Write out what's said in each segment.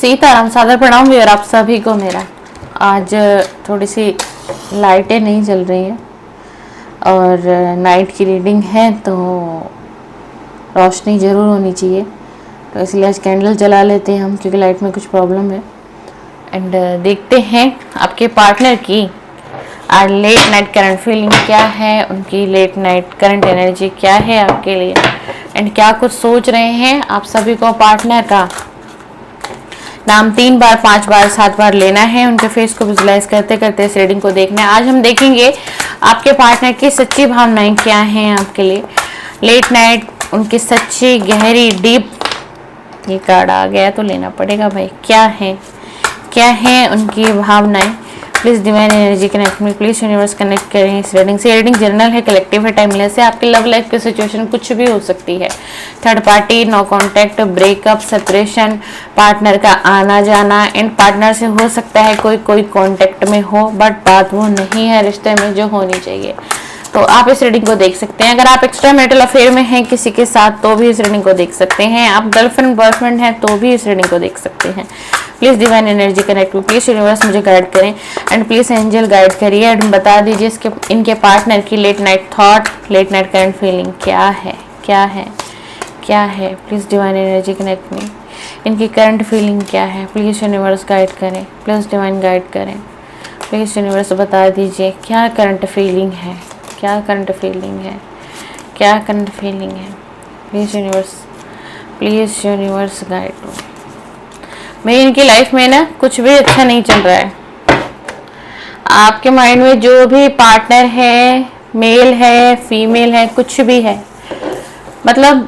सीताराम, सादर प्रणाम भी और आप सभी को मेरा। आज थोड़ी सी लाइटें नहीं जल रही हैं और नाइट की रीडिंग है तो रोशनी ज़रूर होनी चाहिए, तो इसलिए आज कैंडल जला लेते हैं हम, क्योंकि लाइट में कुछ प्रॉब्लम है। एंड देखते हैं आपके पार्टनर की आज लेट नाइट करंट फीलिंग क्या है, उनकी लेट नाइट करंट एनर्जी क्या है आपके लिए, एंड क्या कुछ सोच रहे हैं आप सभी को। पार्टनर का नाम 3 बार 5 बार 7 बार लेना है, उनके फेस को विजुलाइज करते करते इस रीडिंग को देखना है। आज हम देखेंगे आपके पार्टनर की सच्ची भावनाएं क्या हैं आपके लिए, लेट नाइट उनकी सच्ची गहरी डीप। ये कार्ड आ गया तो लेना पड़ेगा भाई, क्या है उनकी भावनाएं। प्लीज़ डिवाइन एनर्जी कनेक्ट में, प्लीज़ यूनिवर्स कनेक्ट करें इस रीडिंग से। रीडिंग जनरल है, कलेक्टिव है, टाइमलेस है। आपकी लव लाइफ की सिचुएशन कुछ भी हो सकती है, third party, no contact, breakup, separation, partner का आना जाना, एंड पार्टनर से हो सकता है कोई कॉन्टैक्ट में हो, बट बात वो नहीं है रिश्ते में जो होनी चाहिए। तो आप इस रीडिंग को देख सकते हैं। अगर आप एक्स्ट्रा मैरिटल अफेयर में हैं किसी के साथ तो भी इस रीडिंग को देख सकते हैं। आप गर्लफ्रेंड बॉयफ्रेंड हैं तो भी इस रीडिंग को देख सकते हैं। Please divine energy connect, please universe मुझे गाइड करें एंड प्लीज़ एंजल गाइड करिए एंड बता दीजिए इनके पार्टनर की late night thought, late night current feeling क्या है। प्लीज़ डिवाइन एनर्जी कनेक्ट में, इनकी करंट फीलिंग क्या है। प्लीज़ यूनिवर्स गाइड करें, प्लीज़ डिवाइन गाइड करें, प्लीज़ यूनिवर्स बता दीजिए क्या करंट फीलिंग है। प्लीज़ यूनिवर्स गाइड हो। मेरी इनकी लाइफ में ना कुछ भी अच्छा नहीं चल रहा है। आपके माइंड में जो भी पार्टनर है, मेल है फीमेल है, कुछ भी है, मतलब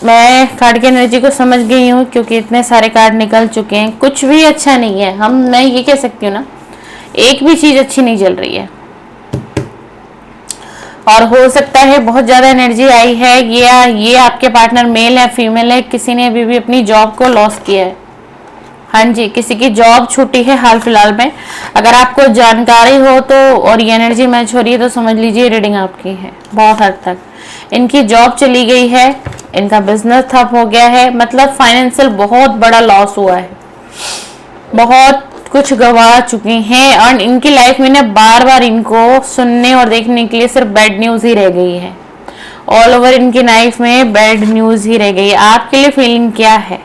मैं कार्ड की एनर्जी को समझ गई हूँ क्योंकि इतने सारे कार्ड निकल चुके हैं। कुछ भी अच्छा नहीं है, मैं ये कह सकती हूँ ना, एक भी चीज़ अच्छी नहीं चल रही है। और हो सकता है बहुत ज़्यादा एनर्जी आई है, ये आपके पार्टनर मेल है फीमेल है, किसी ने अभी भी अपनी जॉब को लॉस किया है। हाँ जी, किसी की जॉब छूटी है हाल फिलहाल में। अगर आपको जानकारी हो तो और ये एनर्जी मैच हो रही है तो समझ लीजिए रीडिंग आपकी है। बहुत हद तक इनकी जॉब चली गई है, इनका बिजनेस ठप हो गया है, मतलब फाइनेंशियल बहुत बड़ा लॉस हुआ है, बहुत कुछ गवा चुके हैं। और इनकी लाइफ में ना बार बार इनको सुनने और देखने के लिए सिर्फ बैड न्यूज़ ही रह गई है। ऑल ओवर इनकी लाइफ में बैड न्यूज़ ही रह गई है। आपके लिए फीलिंग क्या है?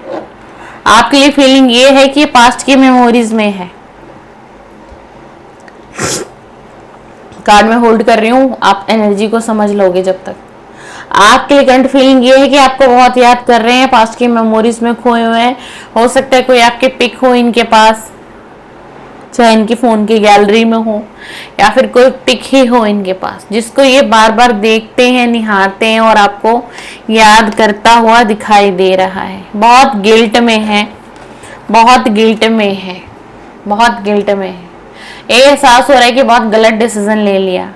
आपके लिए फीलिंग ये है कि पास्ट की मेमोरीज में है। कार्ड में होल्ड कर रही हूँ, आप एनर्जी को समझ लोगे जब तक। आपके लिए करंट फीलिंग ये है कि आपको बहुत याद कर रहे हैं, पास्ट की मेमोरीज में खोए हुए हैं। हो सकता है कोई आपके पिक हो इनके पास, चाहे इनकी फोन की गैलरी में हो या फिर कोई पिक ही हो इनके पास, जिसको ये बार बार देखते हैं, निहारते हैं और आपको याद करता हुआ दिखाई दे रहा है। बहुत गिल्ट में है। ये एहसास हो रहा है कि बहुत गलत डिसीजन ले लिया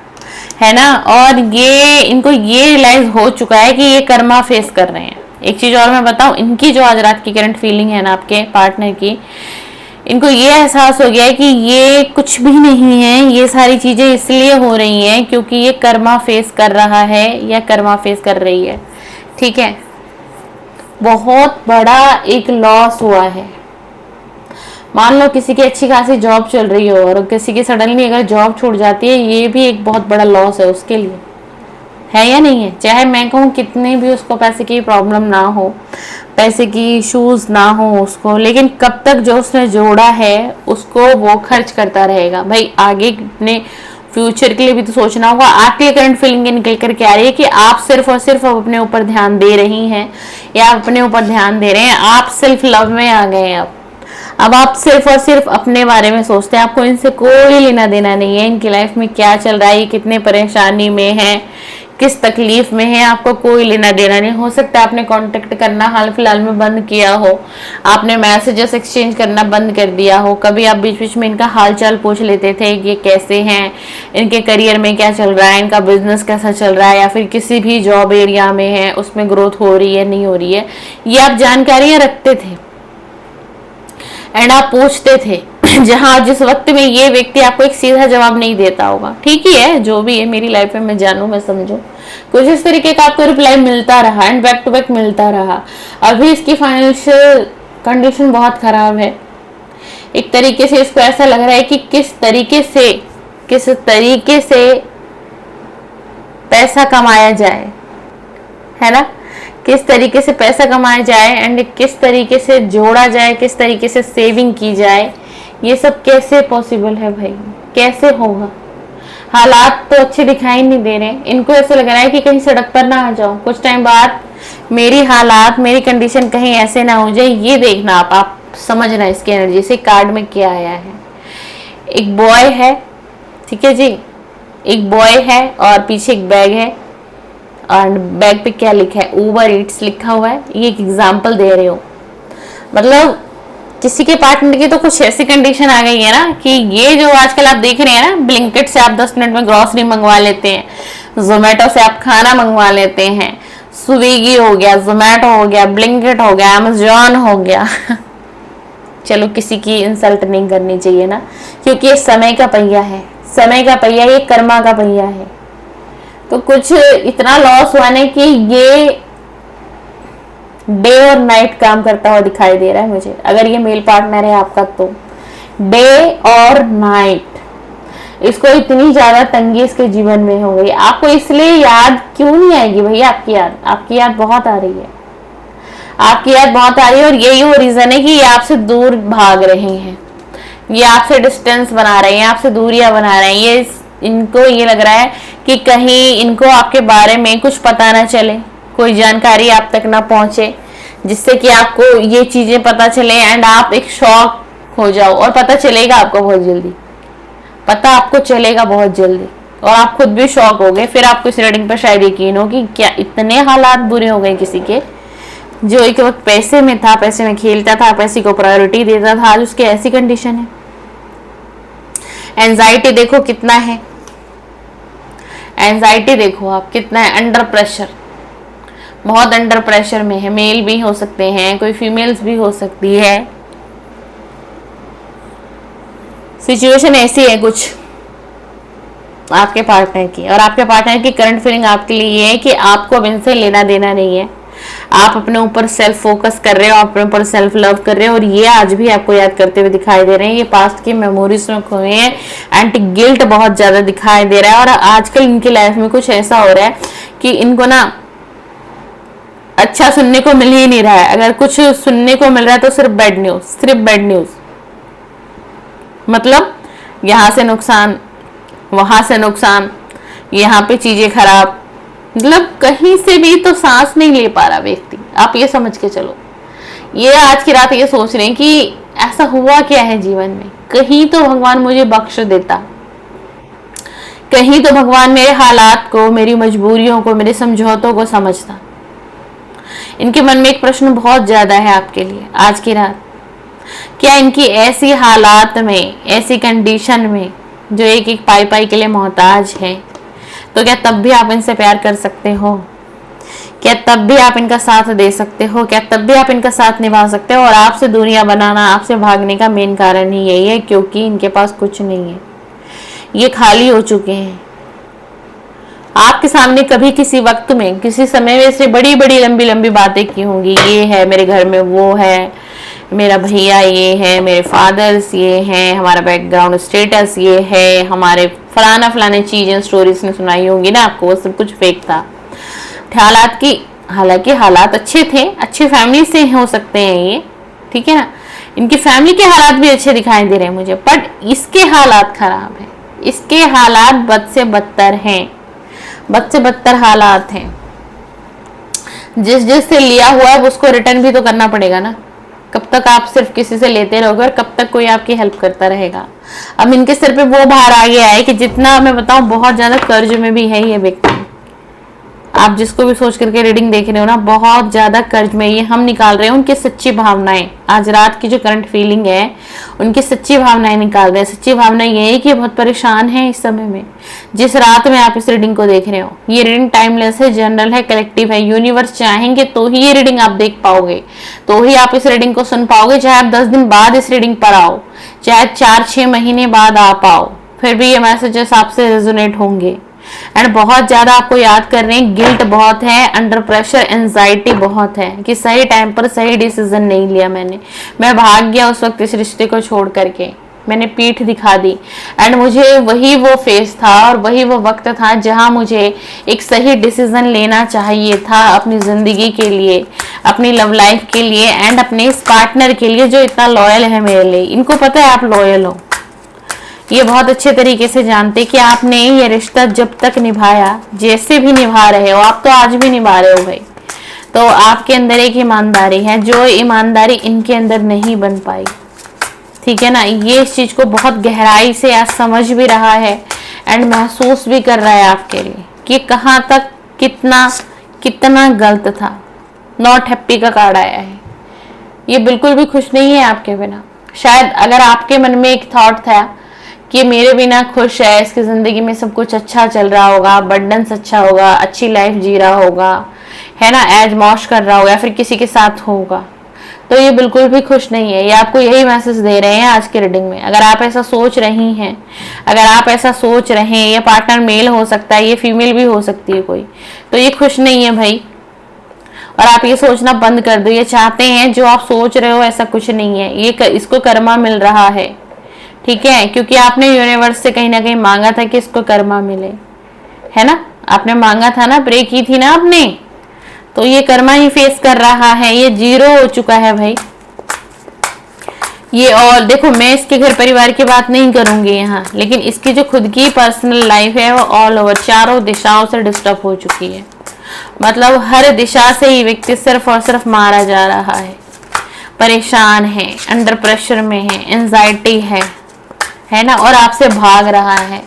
है ना। और ये इनको ये रियलाइज हो चुका है कि ये कर्मा फेस कर रहे हैं। एक चीज और मैं बताऊं, इनकी जो आज रात की करंट फीलिंग है ना आपके पार्टनर की, इनको ये एहसास हो गया है कि ये कुछ भी नहीं है, ये सारी चीजें इसलिए हो रही हैं क्योंकि ये कर्मा फेस कर रहा है या कर्मा फेस कर रही है। ठीक है, बहुत बड़ा एक लॉस हुआ है। मान लो किसी की अच्छी खासी जॉब चल रही हो और किसी की सडनली अगर जॉब छूट जाती है, ये भी एक बहुत बड़ा लॉस है उसके लिए, है या नहीं है? चाहे मैं कहूँ कितने भी उसको पैसे की प्रॉब्लम ना हो, पैसे की इश्यूज ना हो उसको, लेकिन कब तक जो उसने जोड़ा है उसको वो खर्च करता रहेगा। भाई आगे अपने फ्यूचर के लिए भी तो सोचना होगा। आपकी करंट फीलिंग निकल करके आ रही है कि आप सिर्फ और सिर्फ अपने ऊपर ध्यान दे रही हैं या अपने ऊपर ध्यान दे रहे हैं। आप सेल्फ लव में आ गए हैं। अब आप सिर्फ और सिर्फ अपने बारे में सोचते हैं, आपको इनसे कोई लेना देना नहीं है। इनकी लाइफ में क्या चल रहा है, कितने परेशानी में है, किस तकलीफ में है, आपको कोई लेना देना नहीं। हो सकता है आपने कांटेक्ट करना हाल फिलहाल में बंद किया हो, आपने मैसेजेस एक्सचेंज करना बंद कर दिया हो। कभी आप बीच बीच में इनका हालचाल पूछ लेते थे कि ये कैसे हैं, इनके करियर में क्या चल रहा है, इनका बिजनेस कैसा चल रहा है, या फिर किसी भी जॉब एरिया में है उसमें ग्रोथ हो रही है नहीं हो रही है, ये आप जानकारियां रखते थे एंड आप पूछते थे। जहां जिस वक्त में ये व्यक्ति आपको एक सीधा जवाब नहीं देता होगा, ठीक ही है, जो भी है मेरी लाइफ में मैं जानूं मैं समझूं, कुछ इस तरीके का आपको रिप्लाई मिलता रहा एंड बैक टू बैक मिलता रहा। अभी इसकी फाइनेंशियल कंडीशन बहुत खराब है, एक तरीके से इसको ऐसा लग रहा है कि किस तरीके से पैसा कमाया जाए, है ना, किस तरीके से पैसा कमाया जाए एंड किस तरीके से जोड़ा जाए, किस तरीके से सेविंग की जाए। ये सब कैसे पॉसिबल है भाई, कैसे होगा? हालात तो अच्छे दिखाई नहीं दे रहे। इनको ऐसा लग रहा है कि कहीं सड़क पर ना आ जाओ, कुछ टाइम बाद मेरी हालात, मेरी कंडीशन कहीं ऐसे ना हो जाए। ये देखना आप समझना इसकी एनर्जी से कार्ड में क्या आया है। एक बॉय है, ठीक है जी, एक बॉय है और पीछे एक बैग है और बैग पे क्या लिखा है, उबर ईट्स लिखा हुआ है। ये एक एग्जाम्पल दे रहे हो, मतलब किसी के पार्टनर की तो कुछ ऐसी कंडीशन आ गई है ना कि ये जो आजकल आप देख रहे हैं ना, ब्लिंकिट से आप 10 मिनट में ग्रोसरी मंगवा लेते हैं, जोमेटो से आप खाना मंगवा लेते हैं, स्विगी हो गया, जोमेटो हो गया, ब्लिंकिट हो गया, अमेजॉन हो गया चलो किसी की इंसल्ट नहीं करनी चाहिए ना, क्योंकि ये समय का पहिया है, समय का पहिया, ये कर्मा का पहिया है। तो कुछ इतना लॉस हुआ नहीं कि ये डे और नाइट काम करता हुआ दिखाई दे रहा है मुझे। अगर ये मेल पार्टनर है आपका तो डे और नाइट इसको इतनी ज्यादा तंगी इसके जीवन में हो गई। आपको इसलिए याद क्यों नहीं आएगी भैया? आपकी याद बहुत आ रही है, आपकी याद बहुत आ रही है। और यही वो रीजन है कि ये आपसे दूर भाग रहे हैं, ये आपसे डिस्टेंस बना रहे हैं, आपसे दूरियां बना रहे हैं। ये इनको ये लग रहा है कि कहीं इनको आपके बारे में कुछ पता ना चले, कोई जानकारी आप तक ना पहुंचे, जिससे कि आपको ये चीजें पता चले एंड आप एक शॉक हो जाओ। और पता चलेगा आपको बहुत जल्दी, पता आपको चलेगा बहुत जल्दी और आप खुद भी शॉक हो गए। फिर आपको इस रीडिंग पर शायद यकीन हो कि क्या इतने हालात बुरे हो गए किसी के, जो एक वक्त पैसे में था, पैसे में खेलता था, पैसे को प्रायोरिटी देता था, आज उसकी ऐसी कंडीशन है। एंजाइटी देखो कितना है, एंजाइटी देखो आप कितना है, अंडर प्रेशर, बहुत अंडर प्रेशर में है। मेल भी हो सकते हैं, कोई फीमेल्स भी हो सकती है। सिचुएशन ऐसी है कुछ आपके पार्टनर की, और आपके पार्टनर की करंट फीलिंग आपके लिए ये है कि आपको अब इनसे लेना देना नहीं है। आप अपने ऊपर सेल्फ फोकस कर रहे हो, अपने ऊपर सेल्फ लव कर रहे हो, और ये आज भी आपको याद करते हुए दिखाई दे रहे हैं। ये पास्ट की मेमोरीज में खोए हैं, एंटी गिल्ट बहुत ज्यादा दिखाई दे रहा है। और आजकल इनकी लाइफ में कुछ ऐसा हो रहा है कि इनको ना अच्छा सुनने को मिल ही नहीं रहा है। अगर कुछ सुनने को मिल रहा है तो सिर्फ बैड न्यूज, सिर्फ बैड न्यूज। मतलब यहां से नुकसान, वहां से नुकसान, यहाँ पे चीजें खराब, मतलब कहीं से भी तो सांस नहीं ले पा रहा व्यक्ति। आप ये समझ के चलो, ये आज की रात ये सोच रहे हैं कि ऐसा हुआ क्या है जीवन में, कहीं तो भगवान मुझे बख्श देता, कहीं तो भगवान मेरे हालात को, मेरी मजबूरियों को, मेरे समझौतों को समझता। इनके मन में एक प्रश्न बहुत ज्यादा है आपके लिए आज की रात। क्या इनकी ऐसी हालात में, ऐसी कंडीशन में, जो एक एक पाई पाई के लिए मोहताज है, तो क्या तब भी आप इनसे प्यार कर सकते हो? क्या तब भी आप इनका साथ दे सकते हो? क्या तब भी आप इनका साथ निभा सकते हो? और आपसे दूरियां बनाना, आपसे भागने का मेन कारण ही यही है, क्योंकि इनके पास कुछ नहीं है, ये खाली हो चुके हैं। आपके सामने कभी किसी वक्त में, किसी समय में से बड़ी बड़ी लंबी लंबी बातें की होंगी, ये है मेरे घर में, वो है मेरा भैया, ये है मेरे फादर्स, ये है हमारा बैकग्राउंड स्टेटस, ये है हमारे फलाना फलाने चीजें, स्टोरीज ने सुनाई होंगी ना आपको। वो सब कुछ फेक था। हालात की, हालांकि हालात अच्छे थे, अच्छे फैमिली से हो सकते हैं ये, ठीक है ना, इनकी फैमिली के हालात भी अच्छे दिखाई दे रहे हैं मुझे, बट इसके हालात खराब है, इसके हालात बद से बदतर हैं, बद से बदतर हालात हैं। जिस से लिया हुआ है उसको रिटर्न भी तो करना पड़ेगा ना। कब तक आप सिर्फ किसी से लेते रहोगे और कब तक कोई आपकी हेल्प करता रहेगा? अब इनके सिर पे वो भार आ गया है कि जितना मैं बताऊं, बहुत ज्यादा कर्ज में भी है ये व्यक्ति। आप जिसको भी सोच करके रीडिंग देख रहे हो ना, बहुत ज्यादा कर्ज में। ये हम निकाल रहे हैं उनकी सच्ची भावनाएं। आज रात की जो करंट फीलिंग है, उनकी सच्ची भावनाएं निकाल रहे हैं। सच्ची भावना ये है कि बहुत परेशान है इस समय में, जिस रात में आप इस रीडिंग को देख रहे हो। ये रीडिंग टाइमलेस है, जनरल है, कलेक्टिव है। यूनिवर्स चाहेंगे तो ही ये रीडिंग आप देख पाओगे, तो ही आप इस रीडिंग को सुन पाओगे। चाहे आप 10 दिन बाद इस रीडिंग पर आओ, चाहे 4-6 महीने बाद आप आओ, फिर भी ये मैसेजेस आपसे रेजोनेट होंगे। एंड बहुत ज्यादा आपको याद कर रहे हैं, गिल्ट बहुत है, अंडर प्रेशर एंजाइटी बहुत है कि सही टाइम पर सही डिसीजन नहीं लिया मैंने, मैं भाग गया उस वक्त इस रिश्ते को छोड़ करके, मैंने पीठ दिखा दी। एंड मुझे वही वो फेज था और वही वो वक्त था जहां मुझे एक सही डिसीजन लेना चाहिए था अपनी जिंदगी के लिए, अपनी लव लाइफ के लिए एंड अपने इस पार्टनर के लिए जो इतना लॉयल है मेरे लिए। इनको पता है आप लॉयल हो, ये बहुत अच्छे तरीके से जानते कि आपने ये रिश्ता जब तक निभाया, जैसे भी निभा रहे हो आप, तो आज भी निभा रहे हो भाई, तो आपके अंदर एक ईमानदारी है जो ईमानदारी इनके अंदर नहीं बन पाई। ठीक है ना, ये इस चीज को बहुत गहराई से आज समझ भी रहा है एंड महसूस भी कर रहा है आपके लिए कि कहाँ तक कितना कितना गलत था। नॉट हैप्पी का कार्ड आया है, ये बिल्कुल भी खुश नहीं है आपके बिना। शायद अगर आपके मन में एक थॉट था कि मेरे बिना खुश है, इसकी जिंदगी में सब कुछ अच्छा चल रहा होगा, अबंडेंस अच्छा होगा, अच्छी लाइफ जी रहा होगा, है ना, ऐज मौज कर रहा होगा या फिर किसी के साथ होगा, तो ये बिल्कुल भी खुश नहीं है। ये आपको यही मैसेज दे रहे हैं आज के रीडिंग में। अगर आप ऐसा सोच रही हैं, अगर आप ऐसा सोच रहे हैं, ये पार्टनर मेल हो सकता है, ये फीमेल भी हो सकती है कोई, तो ये खुश नहीं है भाई। और आप ये सोचना बंद कर दो, ये चाहते हैं जो आप सोच रहे हो ऐसा कुछ नहीं है, ये इसको कर्मा मिल रहा है। ठीक है, क्योंकि आपने यूनिवर्स से कहीं ना कहीं मांगा था कि इसको कर्मा मिले, है ना, आपने मांगा था ना, प्रे की थी ना आपने, तो ये कर्मा ही फेस कर रहा है, ये 0 हो चुका है भाई ये। और देखो, मैं इसके घर परिवार की बात नहीं करूंगी यहाँ, लेकिन इसकी जो खुद की पर्सनल लाइफ है वो ऑल ओवर चारों दिशाओं से डिस्टर्ब हो चुकी है। मतलब हर दिशा से ये व्यक्ति सिर्फ और सिर्फ मारा जा रहा है, परेशान है, अंडर प्रेशर में है, एंजाइटी है ना, और आपसे भाग रहा है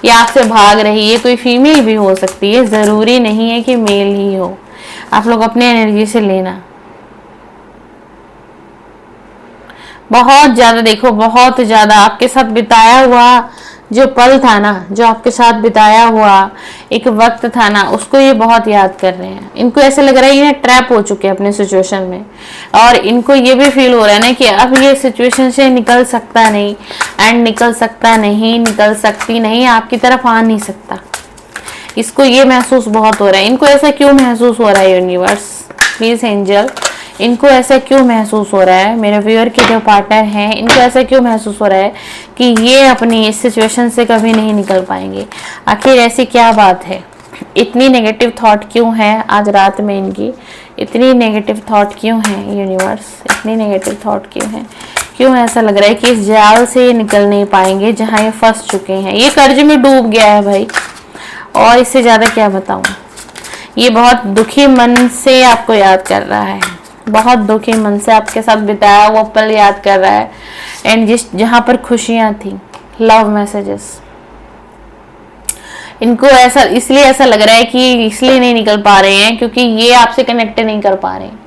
या आपसे भाग रही है। कोई फीमेल भी हो सकती है, जरूरी नहीं है कि मेल ही हो। आप लोग अपने एनर्जी से लेना, बहुत ज्यादा देखो, बहुत ज्यादा आपके साथ बिताया हुआ जो पल था ना, जो आपके साथ बिताया हुआ एक वक्त था ना, उसको ये बहुत याद कर रहे हैं। इनको ऐसे लग रहा है ये ट्रैप हो चुके हैं अपने सिचुएशन में, और इनको ये भी फील हो रहा है ना कि अब ये सिचुएशन से निकल सकता नहीं, एंड निकल सकता नहीं, निकल सकती नहीं, आपकी तरफ आ नहीं सकता। इसको ये महसूस बहुत हो रहा है। इनको ऐसा क्यों महसूस हो रहा है यूनिवर्स, प्लीज एंजल, इनको ऐसा क्यों महसूस हो रहा है, मेरे व्यूअर के जो पार्टनर हैं इनको ऐसा क्यों महसूस हो रहा है कि ये अपनी इस सिचुएशन से कभी नहीं निकल पाएंगे। आखिर ऐसी क्या बात है, इतनी नेगेटिव थॉट क्यों है आज रात में इनकी, इतनी नेगेटिव थॉट क्यों है यूनिवर्स, इतनी नेगेटिव थॉट क्यों है, क्यों ऐसा लग रहा है कि इस जाल से ये निकल नहीं पाएंगे जहां ये फंस चुके हैं। ये कर्ज में डूब गया है भाई, और इससे ज्यादा क्या बताऊं। ये बहुत दुखी मन से आपको याद कर रहा है, बहुत दुखी मन से आपके साथ बिताया हुआ पल याद कर रहा है, एंड जहां पर खुशियां थी, लव मैसेजेस। इनको ऐसा इसलिए ऐसा लग रहा है कि इसलिए नहीं निकल पा रहे हैं क्योंकि ये आपसे कनेक्ट नहीं कर पा रहे हैं।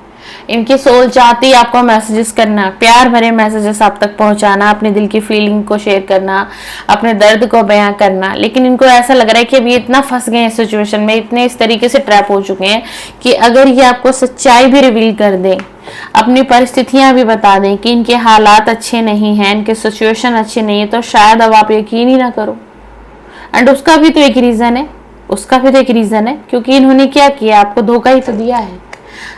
इनकी सोल चाहती है आपको मैसेजेस करना, प्यार भरे मैसेजेस आप तक पहुंचाना, अपने दिल की फीलिंग को शेयर करना, अपने दर्द को बयां करना, लेकिन इनको ऐसा लग रहा है कि अभी इतना फंस गए हैं सिचुएशन में, इतने इस तरीके से ट्रैप हो चुके हैं कि अगर ये आपको सच्चाई भी रिवील कर दें, अपनी परिस्थितियां भी बता दें कि इनके हालात अच्छे नहीं हैं, इनके सिचुएशन अच्छे नहीं है, तो शायद अब आप यकीन ही ना करो। एंड उसका भी तो एक रीजन है, उसका भी तो एक रीजन है, क्योंकि इन्होंने क्या किया, आपको धोखा ही तो दिया है।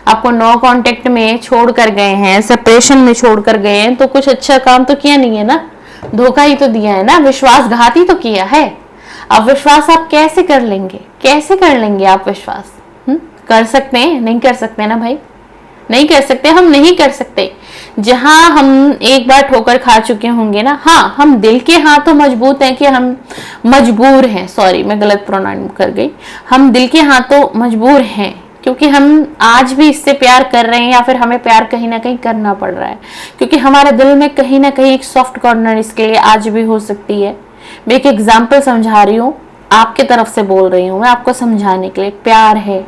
आपको नो कांटेक्ट में छोड़ कर गए हैं, सेपरेशन में छोड़ कर गए हैं, तो कुछ अच्छा काम तो किया नहीं है ना, धोखा ही तो दिया है ना, विश्वासघात ही तो किया है। अब विश्वास आप कैसे कर लेंगे, कैसे कर लेंगे आप विश्वास? कर सकते हैं? नहीं कर सकते ना भाई, नहीं कर सकते, हम नहीं कर सकते। जहां हम एक बार ठोकर खा चुके होंगे ना, हाँ हम दिल के हाथों मजबूत हैं कि हम मजबूर हैं, सॉरी मैं गलत प्रोनाउंस कर गई, हम दिल के हाथों मजबूर हैं क्योंकि हम आज भी इससे प्यार कर रहे हैं, या फिर हमें प्यार कहीं ना कहीं करना पड़ रहा है, क्योंकि हमारे दिल में कहीं ना कहीं एक सॉफ्ट कॉर्नर इसके लिए आज भी हो सकती है। मैं एक एग्जाम्पल समझा रही हूँ, आपके तरफ से बोल रही हूँ मैं आपको समझाने के लिए। प्यार है,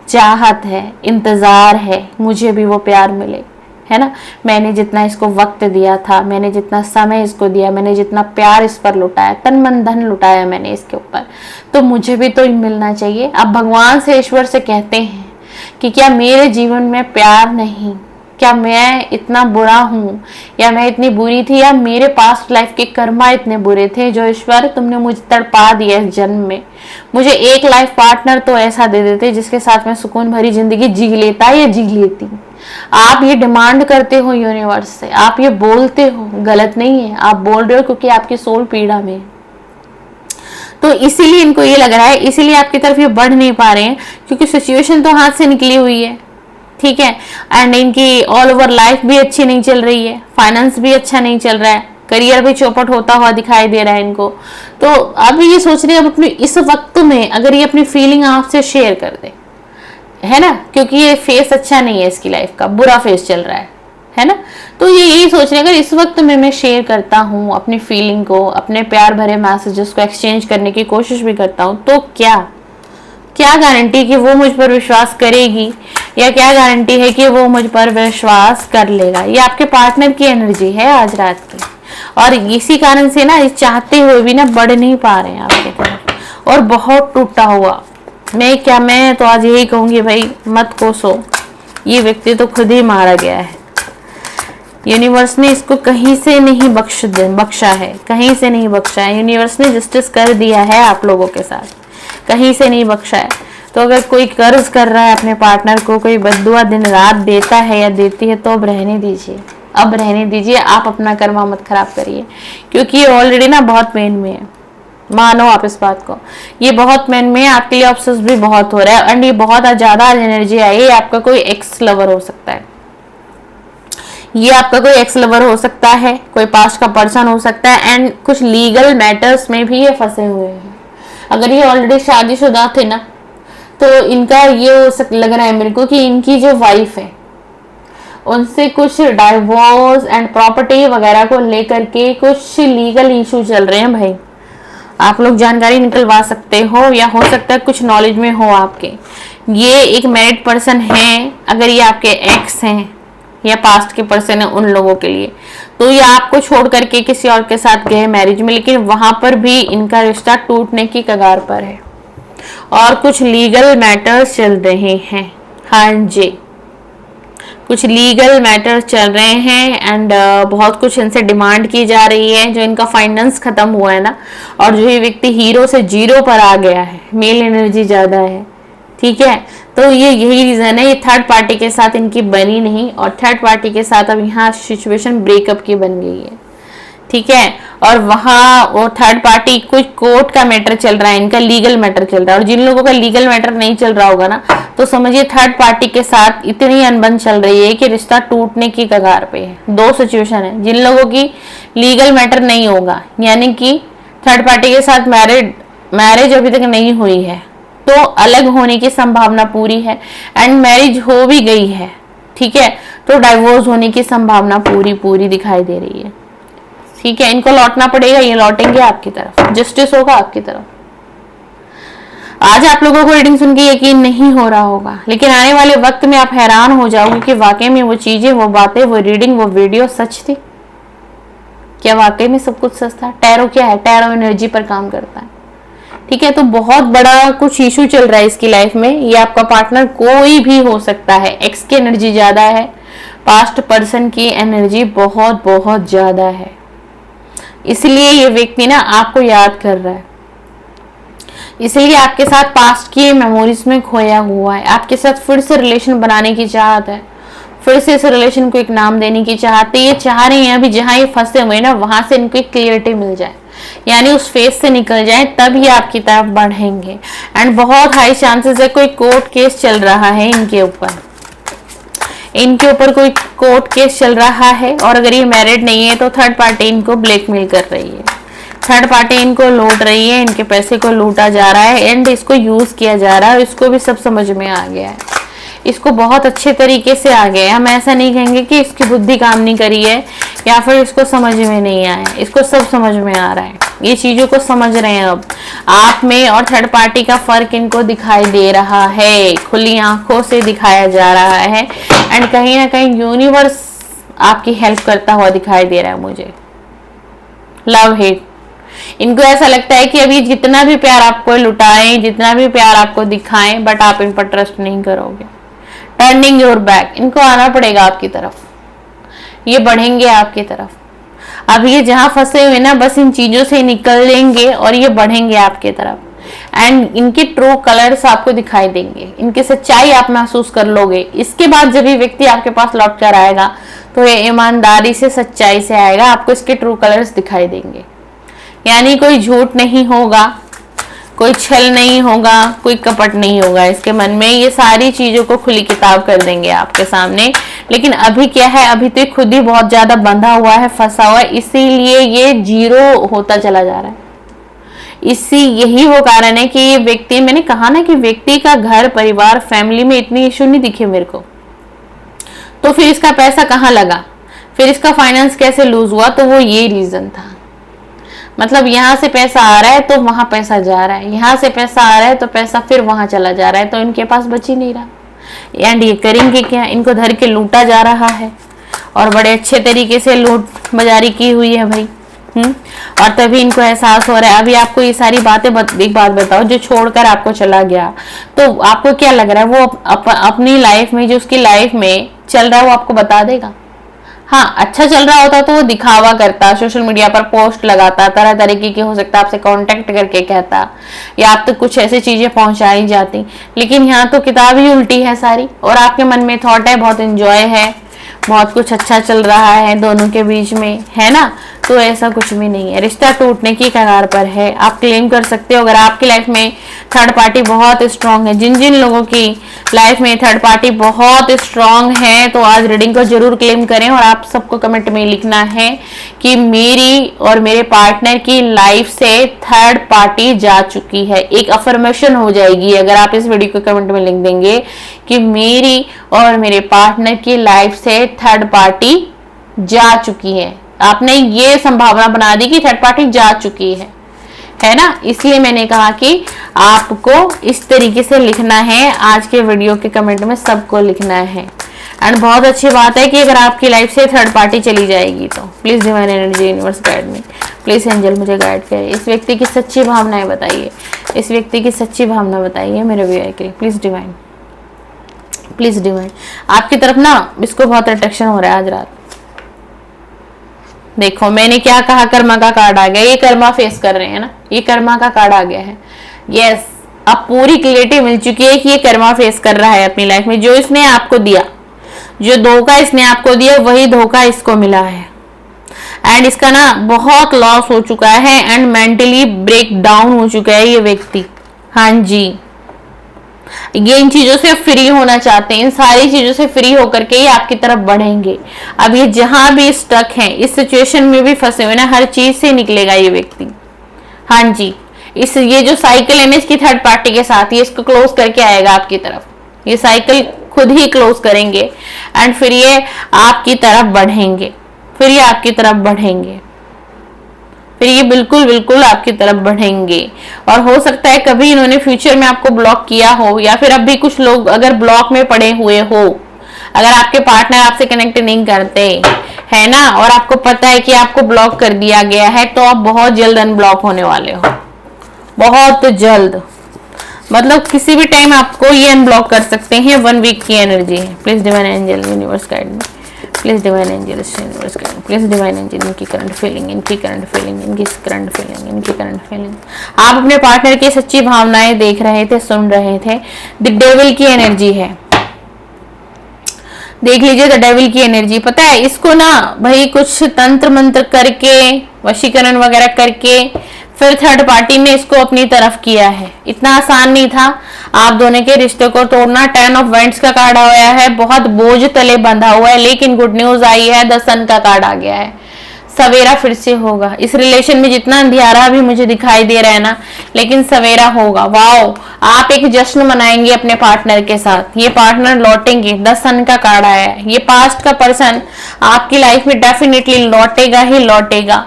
चाहत है, इंतजार है, मुझे भी वो प्यार मिले, है ना। मैंने जितना इसको वक्त दिया था, मैंने जितना समय इसको दिया, मैंने जितना प्यार इस पर लुटाया, तन मन धन लुटाया मैंने इसके ऊपर, तो मुझे भी तो मिलना चाहिए। अब भगवान से, ईश्वर से कहते हैं कि क्या मेरे जीवन में प्यार नहीं, क्या मैं इतना बुरा हूँ, या मैं इतनी बुरी थी, या मेरे पास्ट लाइफ के कर्मा इतने बुरे थे जो ईश्वर तुमने मुझे तड़पा दिया इस जन्म में। मुझे एक लाइफ पार्टनर तो ऐसा दे देते जिसके साथ मैं सुकून भरी जिंदगी जी लेता या जी लेती। आप ये डिमांड करते हो यूनिवर्स से, आप ये बोलते हो, गलत नहीं है, आप बोल रहे हो क्योंकि आपकी सोल पीड़ा में। तो इसीलिए इनको ये लग रहा है, इसीलिए आपकी तरफ ये बढ़ नहीं पा रहे हैं, क्योंकि सिचुएशन तो हाथ से निकली हुई है, ठीक है। एंड इनकी ऑल ओवर लाइफ भी अच्छी नहीं चल रही है, फाइनेंस भी अच्छा नहीं चल रहा है, करियर भी चौपट होता हुआ दिखाई दे रहा है इनको। तो अब ये सोच रहे हैं अब अपनी इस वक्त में अगर ये अपनी फीलिंग आपसे शेयर कर दे, है ना, क्योंकि ये फेस अच्छा नहीं है इसकी लाइफ का, बुरा फेस चल रहा है ना। तो ये यही सोच रहे हैं अगर इस वक्त में मैं शेयर करता हूँ अपनी फीलिंग को, अपने प्यार भरे मैसेजेस को एक्सचेंज करने की कोशिश भी करता हूँ, तो क्या गारंटी कि वो मुझ पर विश्वास करेगी, या क्या गारंटी है कि वो मुझ पर विश्वास कर लेगा। ये आपके पार्टनर की एनर्जी है आज रात की, और इसी कारण से ना इस चाहते हुए भी ना बढ़ नहीं पा रहे हैं आपकी तरफ, और बहुत टूटा हुआ। मैं तो आज यही कहूंगी भाई, मत कोसो, ये व्यक्ति तो खुद ही मारा गया है। यूनिवर्स ने इसको कहीं से नहीं बख्शा है, कहीं से नहीं बख्शा है। यूनिवर्स ने जस्टिस कर दिया है आप लोगों के साथ, कहीं से नहीं बख्शा है। तो अगर कोई कर्ज कर रहा है अपने पार्टनर को, कोई बद्दुआ दिन रात देता है या देती है, तो अब रहने दीजिए, अब रहने दीजिए। आप अपना कर्मा मत खराब करिए, क्योंकि ये ऑलरेडी ना बहुत पेन में है। मानो आप इस बात को, ये बहुत पेन में है, आपके लिए ऑब्सेस भी बहुत हो रहा है, एंड ये बहुत ज्यादा एनर्जी आई है। आपका कोई एक्स लवर हो सकता है, ये आपका कोई एक्स लवर हो सकता है, कोई पास्ट का पर्सन हो सकता है, एंड कुछ लीगल मैटर्स में भी ये फंसे हुए हैं। अगर ये ऑलरेडी शादीशुदा थे ना, तो इनका ये लग रहा है मेरे को कि इनकी जो वाइफ है उनसे कुछ डाइवोर्स एंड प्रॉपर्टी वगैरह को लेकर के कुछ लीगल इशू चल रहे हैं भाई। आप लोग जानकारी निकलवा सकते हो, या हो सकता है कुछ नॉलेज में हो आपके। ये एक मैरिड पर्सन है, अगर ये आपके एक्स हैं या पास्ट के पर्सन है उन लोगों के लिए, तो ये आपको छोड़ करके किसी और के साथ गए मैरिज में, लेकिन वहां पर भी इनका रिश्ता टूटने की कगार पर है, और कुछ लीगल मैटर्स चल रहे हैं। हाँ जी, कुछ लीगल मैटर्स चल रहे हैं, एंड बहुत कुछ इनसे डिमांड की जा रही है। जो इनका फाइनेंस खत्म हुआ है ना, और जो ये व्यक्ति हीरो से जीरो पर आ गया है, मेल एनर्जी ज्यादा है, ठीक है। तो ये यही रीजन है, ये थर्ड पार्टी के साथ इनकी बनी नहीं, और थर्ड पार्टी के साथ अब यहाँ सिचुएशन ब्रेकअप की बन गई है, ठीक है। और वहाँ वो थर्ड पार्टी कुछ कोर्ट का मैटर चल रहा है, इनका लीगल मैटर चल रहा है। और जिन लोगों का लीगल मैटर नहीं चल रहा होगा ना, तो समझिए थर्ड पार्टी के साथ इतनी अनबन चल रही है कि रिश्ता टूटने की कगार पे है। दो सिचुएशन है, जिन लोगों की लीगल मैटर नहीं होगा, यानी कि थर्ड पार्टी के साथ मैरिज अभी तक नहीं हुई है, तो अलग होने की संभावना पूरी है, एंड मैरिज हो भी गई है, ठीक है, तो डाइवोर्स होने की संभावना पूरी दिखाई दे रही है, ठीक है। इनको लौटना पड़ेगा, ये लौटेंगे आपकी तरफ, जस्टिस होगा आपकी तरफ। आज आप लोगों को रीडिंग सुन के यकीन नहीं हो रहा होगा, लेकिन आने वाले वक्त में आप हैरान हो जाओगे कि वाकई में वो चीजें, वो बातें, वो रीडिंग, वो वीडियो सच थी क्या? वाकई में सब कुछ सच था? टैरो क्या है? टैरो एनर्जी पर काम करता है, ठीक है। तो बहुत बड़ा कुछ इशू चल रहा है इसकी लाइफ में। ये आपका पार्टनर कोई भी हो सकता है, एक्स की एनर्जी ज्यादा है, पास्ट पर्सन की एनर्जी बहुत ज्यादा है, इसलिए ये व्यक्ति ना आपको याद कर रहा है, इसलिए आपके साथ पास्ट की मेमोरीज में खोया हुआ है, आपके साथ फिर से रिलेशन बनाने की चाहत है, फिर से इस रिलेशन को एक नाम देने की चाहत है। ये चाह रहे हैं अभी जहां ये फंसे हुए ना, वहां से इनको एक क्लियरिटी मिल जाए, यानी उस फेज से निकल जाए, तब ये आपकी तरफ बढ़ेंगे। एंड बहुत हाई चांसेस है कोई कोर्ट केस चल रहा है इनके ऊपर कोई कोर्ट केस चल रहा है, और अगर ये मैरिड नहीं है तो थर्ड पार्टी इनको ब्लैकमेल कर रही है, थर्ड पार्टी इनको लूट रही है, इनके पैसे को लूटा जा रहा है, एंड इसको यूज किया जा रहा है। इसको भी सब समझ में आ गया है, इसको बहुत अच्छे तरीके से आ गया है। हम ऐसा नहीं कहेंगे कि इसकी बुद्धि काम नहीं करी है या फिर इसको समझ में नहीं आया, इसको सब समझ में आ रहा है, ये चीजों को समझ रहे हैं। अब आप में और थर्ड पार्टी का फर्क इनको दिखाई दे रहा है, खुली आंखों से दिखाया जा रहा है, एंड कहीं ना कहीं यूनिवर्स आपकी हेल्प करता हुआ दिखाई दे रहा है मुझे। लव हेट, इनको ऐसा लगता है कि अभी जितना भी प्यार आपको लुटाएं, जितना भी प्यार आपको दिखाएं, बट आप इन पर ट्रस्ट नहीं करोगे। टर्निंग योर बैक, इनको आना पड़ेगा आपकी तरफ, ये बढ़ेंगे आपकी तरफ। अब ये जहां फंसे हुए ना, बस इन चीजों से निकल लेंगे और ये बढ़ेंगे आपके तरफ। एंड इनके ट्रू कलर्स आपको दिखाई देंगे, इनकी सच्चाई आप महसूस कर लोगे। इसके बाद जब ये व्यक्ति आपके पास लौट कर आएगा तो ये ईमानदारी से, सच्चाई से आएगा, आपको इसके ट्रू कलर्स दिखाई देंगे। यानी कोई झूठ नहीं होगा, कोई छल नहीं होगा, कोई कपट नहीं होगा इसके मन में। ये सारी चीजों को खुली किताब कर देंगे आपके सामने। लेकिन अभी क्या है, अभी तो खुद ही बहुत ज्यादा बंधा हुआ है, फंसा हुआ है, इसीलिए ये जीरो होता चला जा रहा है। यही वो कारण है कि ये व्यक्ति, मैंने कहा ना कि व्यक्ति का घर परिवार फैमिली में इतनी इशू नहीं दिखे मेरे को, तो फिर इसका पैसा कहाँ लगा, फिर इसका फाइनेंस कैसे लूज हुआ, तो वो ये रीजन था। मतलब यहाँ से पैसा आ रहा है तो वहां पैसा जा रहा है, यहाँ से पैसा आ रहा है तो पैसा फिर वहां चला जा रहा है, तो इनके पास बच ही नहीं रहा। एंड ये करेंगे क्या, इनको धर के लूटा जा रहा है और बड़े अच्छे तरीके से लूट बाजारी की हुई है भाई। और तभी इनको एहसास हो रहा है। अभी आपको ये सारी बातें एक बात बताओ, जो छोड़कर आपको चला गया तो आपको क्या लग रहा है, वो अपनी लाइफ में, जो उसकी लाइफ में चल रहा है, वो आपको बता देगा? हाँ, अच्छा चल रहा होता तो वो दिखावा करता, सोशल मीडिया पर पोस्ट लगाता, तरह तरीके की, हो सकता आपसे कांटेक्ट करके कहता, या आप तक कुछ ऐसी चीजें पहुंचाई जाती। लेकिन यहाँ तो किताब ही उल्टी है सारी, और आपके मन में थॉट है, बहुत एंजॉय है, बहुत कुछ अच्छा चल रहा है दोनों के बीच में, है ना। तो ऐसा कुछ भी नहीं है, रिश्ता टूटने की कगार पर है। आप क्लेम कर सकते हो अगर आपकी लाइफ में थर्ड पार्टी बहुत स्ट्रांग है। जिन जिन लोगों की लाइफ में थर्ड पार्टी बहुत स्ट्रांग है, तो आज रीडिंग को जरूर क्लेम करें। और आप सबको कमेंट में लिखना है कि मेरी और मेरे पार्टनर की लाइफ से थर्ड पार्टी जा चुकी है। एक अफर्मेशन हो जाएगी अगर आप इस वीडियो को कमेंट में लिख देंगे कि मेरी और मेरे पार्टनर की लाइफ से थर्ड पार्टी जा चुकी है। आपने ये संभावना बना दी कि थर्ड पार्टी जा चुकी है ना। इसलिए मैंने कहा कि आपको इस तरीके से लिखना है, आज के वीडियो के कमेंट में सबको लिखना है। एंड बहुत अच्छी बात है कि अगर आपकी लाइफ से थर्ड पार्टी चली जाएगी तो please divine energy universe guide me, please angel मुझे गाइड करे। इस व्यक्ति की सच्ची भावनाएं बताइए, इस व्यक्ति की सच्ची भावना बताइए मेरे व्यूअर के लिए, प्लीज डिवाइन, प्लीज डिवाइन। आपकी तरफ ना इसको बहुत अट्रैक्शन हो रहा है आज रात। देखो मैंने क्या कहा, कर्मा का कार्ड आ गया। ये कर्मा फेस कर रहे हैं ना, ये कर्मा का कार्ड आ गया है। यस, अब पूरी क्लैरिटी मिल चुकी है कि ये कर्मा फेस कर रहा है अपनी लाइफ में। जो इसने आपको दिया, जो धोखा इसने आपको दिया, वही धोखा इसको मिला है। एंड इसका ना बहुत लॉस हो चुका है एंड मेंटली ब्रेक डाउन हो चुका है ये व्यक्ति। हाँ जी, ये इन चीजों से फ्री होना चाहते हैं, इन सारी चीजों से फ्री होकर के ये आपकी तरफ बढ़ेंगे। अब ये जहां भी स्टक हैं, इस सिचुएशन में भी फंसे हुए ना, हर चीज से निकलेगा ये व्यक्ति। हाँ जी, ये जो साइकिल है ना इसकी थर्ड पार्टी के साथ, ये इसको क्लोज करके आएगा आपकी तरफ। ये साइकिल खुद ही क्लोज करेंगे एंड फिर ये आपकी तरफ बढ़ेंगे, फिर ये आपकी तरफ बढ़ेंगे, फिर ये बिल्कुल बिल्कुल आपकी तरफ बढ़ेंगे। और हो सकता है कभी इन्होंने फ्यूचर में आपको ब्लॉक किया हो, या फिर अभी कुछ लोग अगर ब्लॉक में पड़े हुए हो, अगर आपके पार्टनर आपसे कनेक्ट नहीं करते है ना, और आपको पता है कि आपको ब्लॉक कर दिया गया है, तो आप बहुत जल्द अनब्लॉक होने वाले हो, बहुत जल्द। मतलब किसी भी टाइम आपको ये अनब्लॉक कर सकते हैं। 1 वीक की एनर्जी है। Please divine angel universe guide me, please divine angel universe guide, please divine angel इनकी करंट फीलिंग, इनकी करंट फीलिंग, इनकी करंट फीलिंग, इनकी करंट फीलिंग। आप अपने पार्टनर की सच्ची भावनाएं देख रहे थे, सुन रहे थे। द डेविल की एनर्जी है, देख लीजिए द डेविल की एनर्जी। पता है इसको ना भाई कुछ तंत्र मंत्र करके, वशीकरण वगैरह करके फिर थर्ड पार्टी ने इसको अपनी तरफ किया है। इतना आसान नहीं था आप दोनों के रिश्ते को तोड़ना। 10 ऑफ वेंट्स का कार्ड आया है, बहुत बोझ तले बंधा हुआ है, लेकिन गुड न्यूज आई है, द सन का कार्ड आ गया है। सवेरा फिर से होगा इस रिलेशन में। जितना अंधियारा भी मुझे दिखाई दे रहा है ना, लेकिन सवेरा होगा। वाओ, आप एक जश्न मनाएंगे अपने पार्टनर के साथ। ये पार्टनर लौटेंगे, द सन का कार्ड आया है। ये पास्ट का पर्सन आपकी लाइफ में डेफिनेटली लौटेगा ही लौटेगा।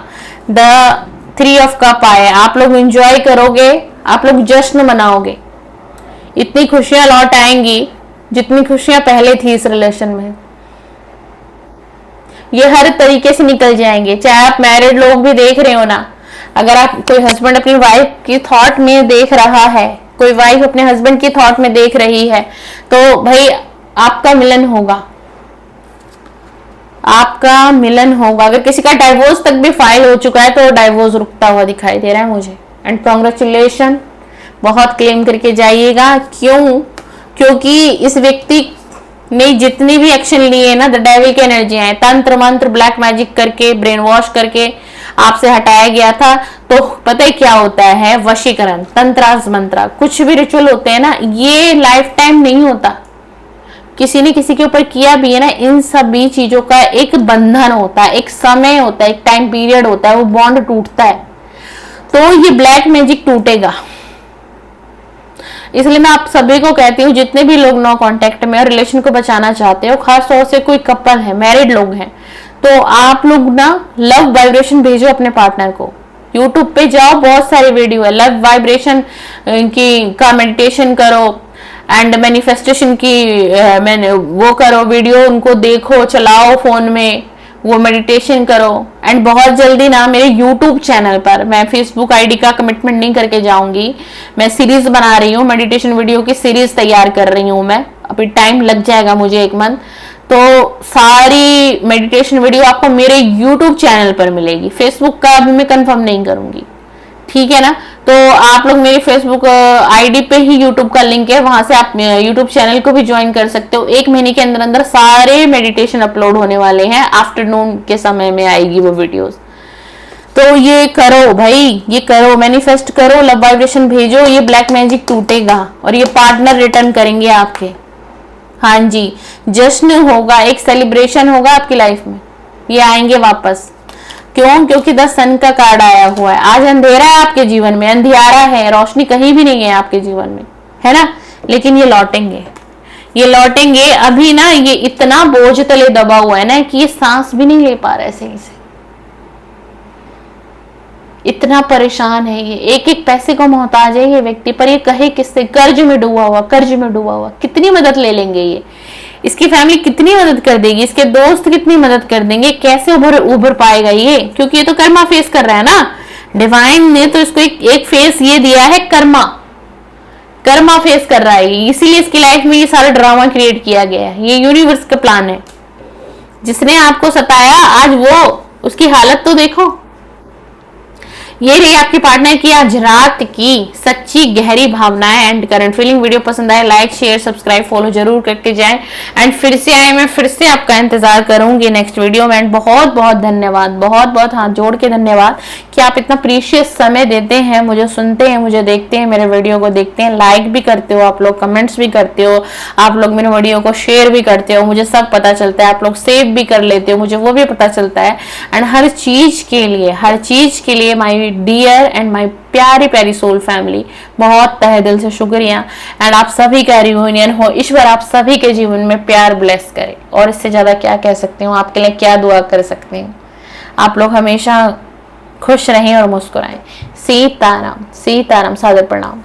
द 3 ऑफ कप आया, आप लोग एंजॉय करोगे, आप लोग जश्न मनाओगे। इतनी खुशियां लौट आएंगी जितनी खुशियां पहले थी इस रिलेशन में। ये हर तरीके से निकल जाएंगे। चाहे आप मैरिड लोग भी देख रहे हो ना, अगर आप कोई हस्बैंड अपनी वाइफ की थॉट में देख रहा है, कोई वाइफ अपने हस्बैंड की थॉट में देख रही है, तो भाई आपका मिलन होगा, आपका मिलन होगा। अगर किसी का डाइवोर्स तक भी फाइल हो चुका है तो डाइवोर्स रुकता हुआ दिखाई दे रहा है मुझे। एंड कॉन्ग्रेचुलेशन, बहुत क्लेम करके जाइएगा। क्यों? क्योंकि इस व्यक्ति ने जितनी भी एक्शन लिए ना, द डेविल की एनर्जी है, तंत्र मंत्र ब्लैक मैजिक करके, ब्रेन वॉश करके आपसे हटाया गया था। तो पता है क्या होता है? वशीकरण, तंत्रास मंत्रा, कुछ भी रिचुअल होते हैं ना, ये लाइफ टाइम नहीं होता। किसी ने किसी के ऊपर किया भी है ना, इन सभी चीजों का एक बंधन होता है, एक समय होता है, एक टाइम पीरियड होता है, वो बॉन्ड टूटता है। तो ये ब्लैक मैजिक टूटेगा। इसलिए मैं आप सभी को कहती हूँ, जितने भी लोग नो कांटेक्ट में और रिलेशन को बचाना चाहते हो, खास तौर से कोई कपल है, मैरिड लोग हैं, तो आप लोग ना लव वाइब्रेशन भेजो अपने पार्टनर को। यूट्यूब पे जाओ, बहुत सारी वीडियो है लव वाइब्रेशन की, का मेडिटेशन करो एंड मैनिफेस्टेशन की मैंने वो करो, वीडियो उनको देखो, चलाओ फोन में, वो मेडिटेशन करो। एंड बहुत जल्दी ना मेरे यूट्यूब चैनल पर, मैं फेसबुक आईडी का कमिटमेंट नहीं करके जाऊंगी, मैं सीरीज बना रही हूँ, मेडिटेशन वीडियो की सीरीज तैयार कर रही हूँ मैं। अभी टाइम लग जाएगा मुझे 1 मंथ, तो सारी मेडिटेशन वीडियो आपको मेरे यूट्यूब चैनल पर मिलेगी। फेसबुक का अभी मैं कंफर्म नहीं करूंगी, ठीक है ना। तो आप लोग मेरी फेसबुक आईडी पे ही यूट्यूब का लिंक है, वहां से आप यूट्यूब चैनल को भी ज्वाइन कर सकते हो। 1 महीने के अंदर अंदर सारे मेडिटेशन अपलोड होने वाले हैं, आफ्टरनून के समय में आएगी वो वीडियोस। तो ये करो भाई, ये करो, मैनिफेस्ट करो, लव वाइब्रेशन भेजो, ये ब्लैक मैजिक टूटेगा और ये पार्टनर रिटर्न करेंगे आपके। हाँ जी, जश्न होगा, एक सेलिब्रेशन होगा आपकी लाइफ में, ये आएंगे वापस। क्यों? क्योंकि 10 सन का कार्ड आया हुआ है। आज अंधेरा है आपके जीवन में, अंधियारा है, रोशनी कहीं भी नहीं है आपके जीवन में, है ना। लेकिन ये लौटेंगे, ये लौटेंगे। अभी ना ये इतना बोझ तले दबा हुआ है ना कि ये सांस भी नहीं ले पा रहा है सही से, इतना परेशान है ये, एक एक पैसे को मोहताज है ये व्यक्ति। पर ये कहे किससे? कर्ज में डूबा हुआ, कर्ज में डूबा हुआ। कितनी मदद ले लेंगे ये? इसकी फैमिली कितनी मदद कर देगी? इसके दोस्त कितनी मदद कर देंगे? कैसे उभर पाएगा ये? क्योंकि ये तो कर्मा फेस कर रहा है ना। डिवाइन ने तो इसको एक फेस ये दिया है, कर्मा, कर्मा फेस कर रहा है, इसीलिए इसकी लाइफ में ये सारा ड्रामा क्रिएट किया गया है। ये यूनिवर्स का प्लान है। जिसने आपको सताया, आज वो उसकी हालत तो देखो। ये रही आपकी पार्टनर की आज रात की सच्ची गहरी भावनाएं एंड करंट फीलिंग। वीडियो पसंद आए लाइक शेयर सब्सक्राइब फॉलो जरूर करके जाएं। एंड फिर से आए, मैं फिर से आपका इंतजार करूंगी नेक्स्ट वीडियो में। एंड बहुत बहुत धन्यवाद, बहुत बहुत हाथ जोड़ के धन्यवाद कि आप इतना प्रीशियस समय देते हैं, मुझे सुनते हैं, मुझे देखते हैं, मेरे वीडियो को देखते हैं, लाइक भी करते हो आप लोग, कमेंट्स भी करते हो आप लोग, मेरे वीडियो को शेयर भी करते हो, मुझे सब पता चलता है। आप लोग सेव भी कर लेते हो, मुझे वो भी पता चलता है। एंड हर चीज के लिए माई डियर एंड माई प्यारी प्यारी सोल फैमिली, बहुत तहे दिल से शुक्रिया। एंड आप सभी का रियूनियन हो, ईश्वर आप सभी के जीवन में प्यार ब्लेस करे। और इससे ज्यादा क्या कह सकती हूँ, आपके लिए क्या दुआ कर सकती हूँ। आप लोग हमेशा खुश रहें और मुस्कुराएं। सीताराम, सीताराम, सादर प्रणाम।